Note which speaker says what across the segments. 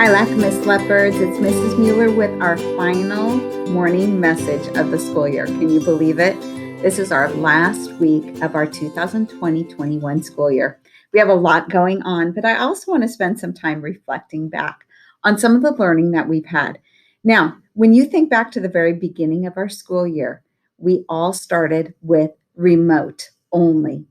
Speaker 1: Hi, Miss Leopards. It's Mrs. Mueller with our final morning message of the school year. Can you believe it? This is our last week of our 2020-21 school year. We have a lot going on, but I also want to spend some time reflecting back on some of the learning that we've had. Now, when you think back to the very beginning of our school year, we all started with remote only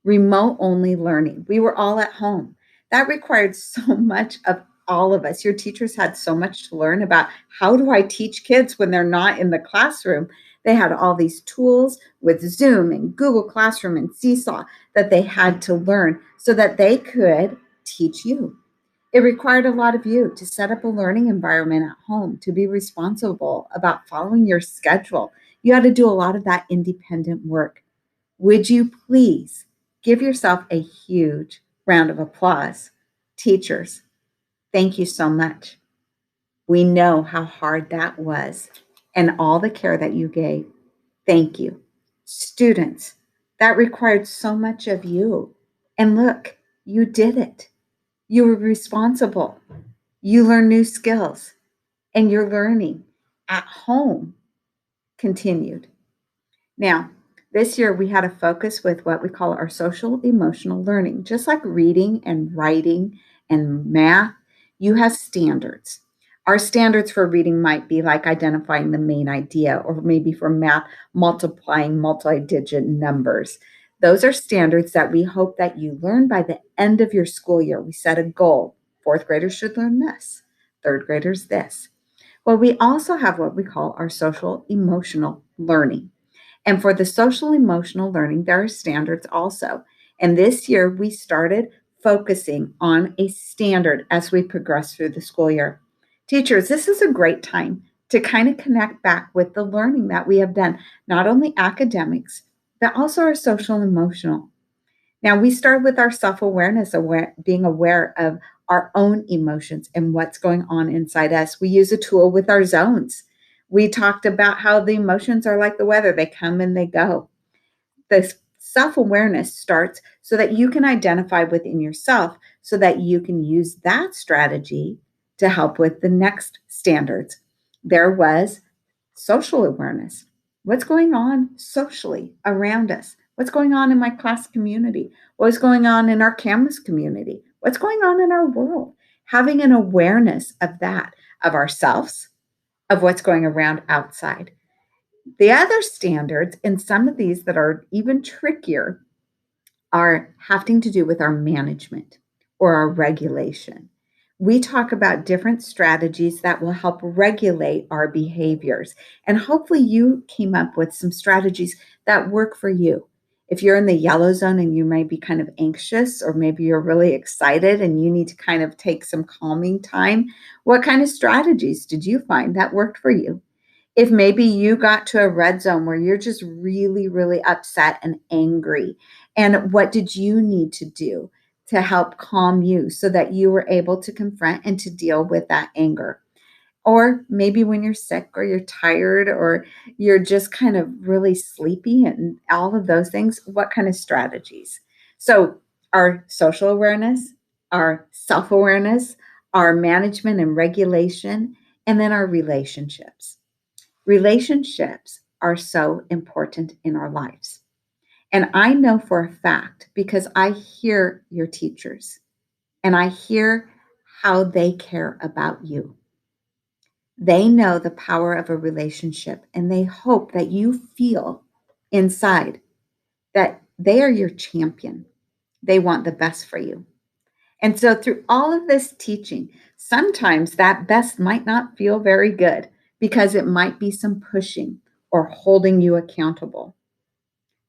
Speaker 1: learning. We were all at home. That required so much of all of us. Your teachers had so much to learn about how do I teach kids when they're not in the classroom. They had all these tools with Zoom and Google Classroom and Seesaw that they had to learn so that they could teach you. It required a lot of you to set up a learning environment at home, to be responsible about following your schedule. You had to do a lot of that independent work. Would you please give yourself a huge round of applause? Teachers, thank you so much. We know how hard that was and all the care that you gave. Thank you. Students, that required so much of you. And look, you did it. You were responsible. You learned new skills, and your learning at home continued. Now, this year we had a focus with what we call our social emotional learning. Just like reading and writing and math, you have standards. Our standards for reading might be like identifying the main idea, or maybe for math, multiplying multi-digit numbers. Those are standards that we hope that you learn by the end of your school year. We set a goal. Fourth graders should learn this. Third graders this. Well, we also have what we call our social emotional learning. And for the social emotional learning, there are standards also. And this year we started focusing on a standard as we progress through the school year. Teachers, this is a great time to kind of connect back with the learning that we have done, not only academics, but also our social emotional. Now, we start with our self-awareness, being aware of our own emotions and what's going on inside us. We use a tool with our zones. We talked about how the emotions are like the weather. They come and they go. The self-awareness starts so that you can identify within yourself so that you can use that strategy to help with the next standards. There was social awareness. What's going on socially around us? What's going on in my class community? What's going on in our campus community? What's going on in our world? Having an awareness of that, of ourselves, of what's going around outside. The other standards, and some of these that are even trickier, are having to do with our management or our regulation. We talk about different strategies that will help regulate our behaviors. And hopefully, you came up with some strategies that work for you. If you're in the yellow zone and you might be kind of anxious, or maybe you're really excited and you need to kind of take some calming time, what kind of strategies did you find that worked for you? If maybe you got to a red zone where you're just really, really upset and angry, and what did you need to do to help calm you so that you were able to confront and to deal with that anger? Or maybe when you're sick or you're tired or you're just kind of really sleepy and all of those things, what kind of strategies? So, our social awareness, our self awareness, our management and regulation, and then our relationships. Relationships are so important in our lives. And I know for a fact because I hear your teachers and I hear how they care about you. They know the power of a relationship and they hope that you feel inside that they are your champion. They want the best for you. And so, through all of this teaching, sometimes that best might not feel very good because it might be some pushing or holding you accountable.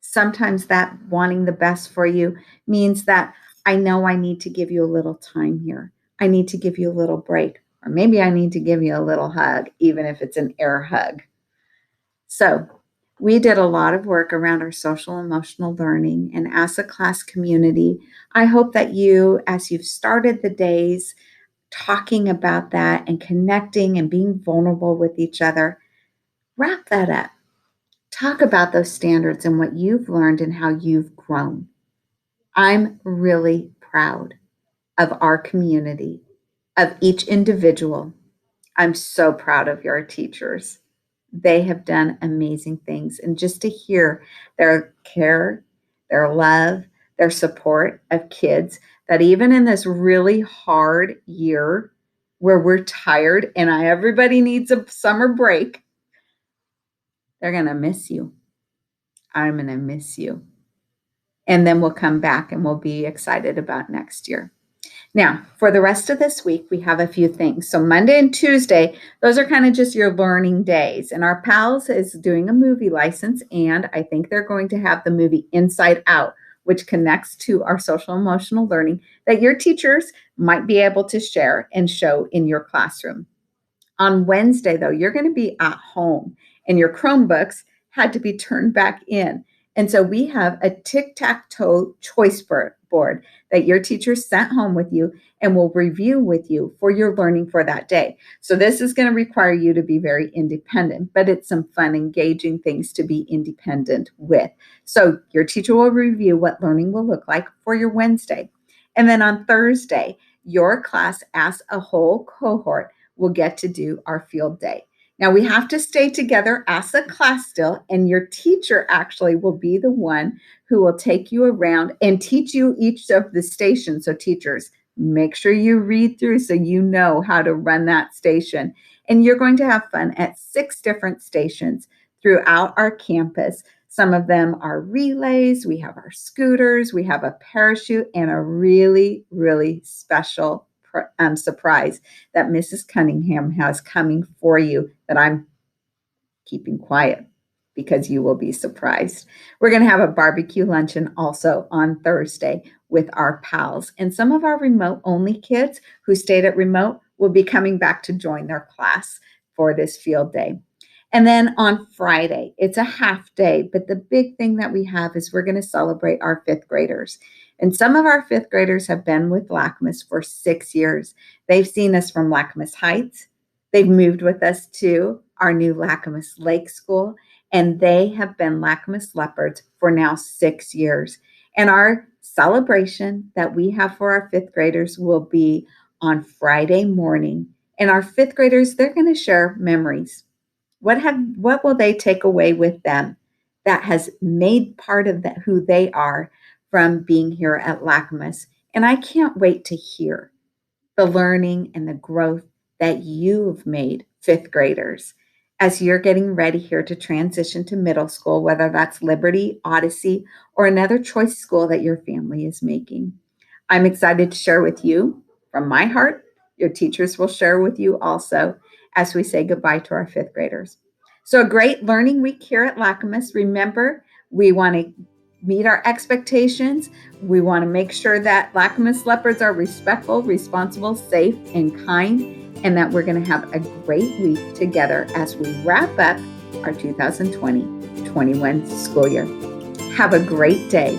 Speaker 1: Sometimes that wanting the best for you means that I know I need to give you a little time here. I need to give you a little break, or maybe I need to give you a little hug, even if it's an air hug. So, we did a lot of work around our social emotional learning. And as a class community, I hope that you, as you've started the days talking about that and connecting and being vulnerable with each other, wrap that up. Talk about those standards and what you've learned and how you've grown. I'm really proud of our community, of each individual. I'm so proud of your teachers. They have done amazing things. And just to hear their care, their love, their support of kids, that even in this really hard year where we're tired and everybody needs a summer break, they're going to miss you. I'm going to miss you. And then we'll come back and we'll be excited about next year. Now, for the rest of this week, we have a few things. So Monday and Tuesday, those are kind of just your learning days. And our PALS is doing a movie license, and I think they're going to have the movie Inside Out, which connects to our social emotional learning that your teachers might be able to share and show in your classroom. On Wednesday, though, you're going to be at home, and your Chromebooks had to be turned back in. And so we have a tic-tac-toe choice board that your teacher sent home with you and will review with you for your learning for that day. So this is going to require you to be very independent, but it's some fun, engaging things to be independent with. So your teacher will review what learning will look like for your Wednesday. And then on Thursday, your class as a whole cohort will get to do our field day. Now, we have to stay together as a class still, and your teacher actually will be the one who will take you around and teach you each of the stations. So teachers, make sure you read through so you know how to run that station. And you're going to have fun at 6 different stations throughout our campus. Some of them are relays, we have our scooters, we have a parachute, and a really, really special surprise that Mrs. Cunningham has coming for you that I'm keeping quiet because you will be surprised. We're going to have a barbecue luncheon also on Thursday with our pals. And some of our remote only kids who stayed at remote will be coming back to join their class for this field day. And then on Friday, it's a half day, but the big thing that we have is we're going to celebrate our 5th graders. And some of our 5th graders have been with LACMAS for 6 years. They've seen us from LACMAS Heights. They've moved with us to our new LACMAS Lake School, and they have been LACMAS Leopards for now 6 years. And our celebration that we have for our 5th graders will be on Friday morning. And our 5th graders, they're going to share memories. What will they take away with them that has made part of who they are from being here at LACMAS? And I can't wait to hear the learning and the growth that you've made, 5th graders, as you're getting ready here to transition to middle school, whether that's Liberty, Odyssey, or another choice school that your family is making. I'm excited to share with you from my heart. Your teachers will share with you also as we say goodbye to our 5th graders. So a great learning week here at LACMAS. Remember, we want to meet our expectations. We want to make sure that LACMAS Leopards are respectful, responsible, safe, and kind, and that we're going to have a great week together as we wrap up our 2020-21 school year. Have a great day.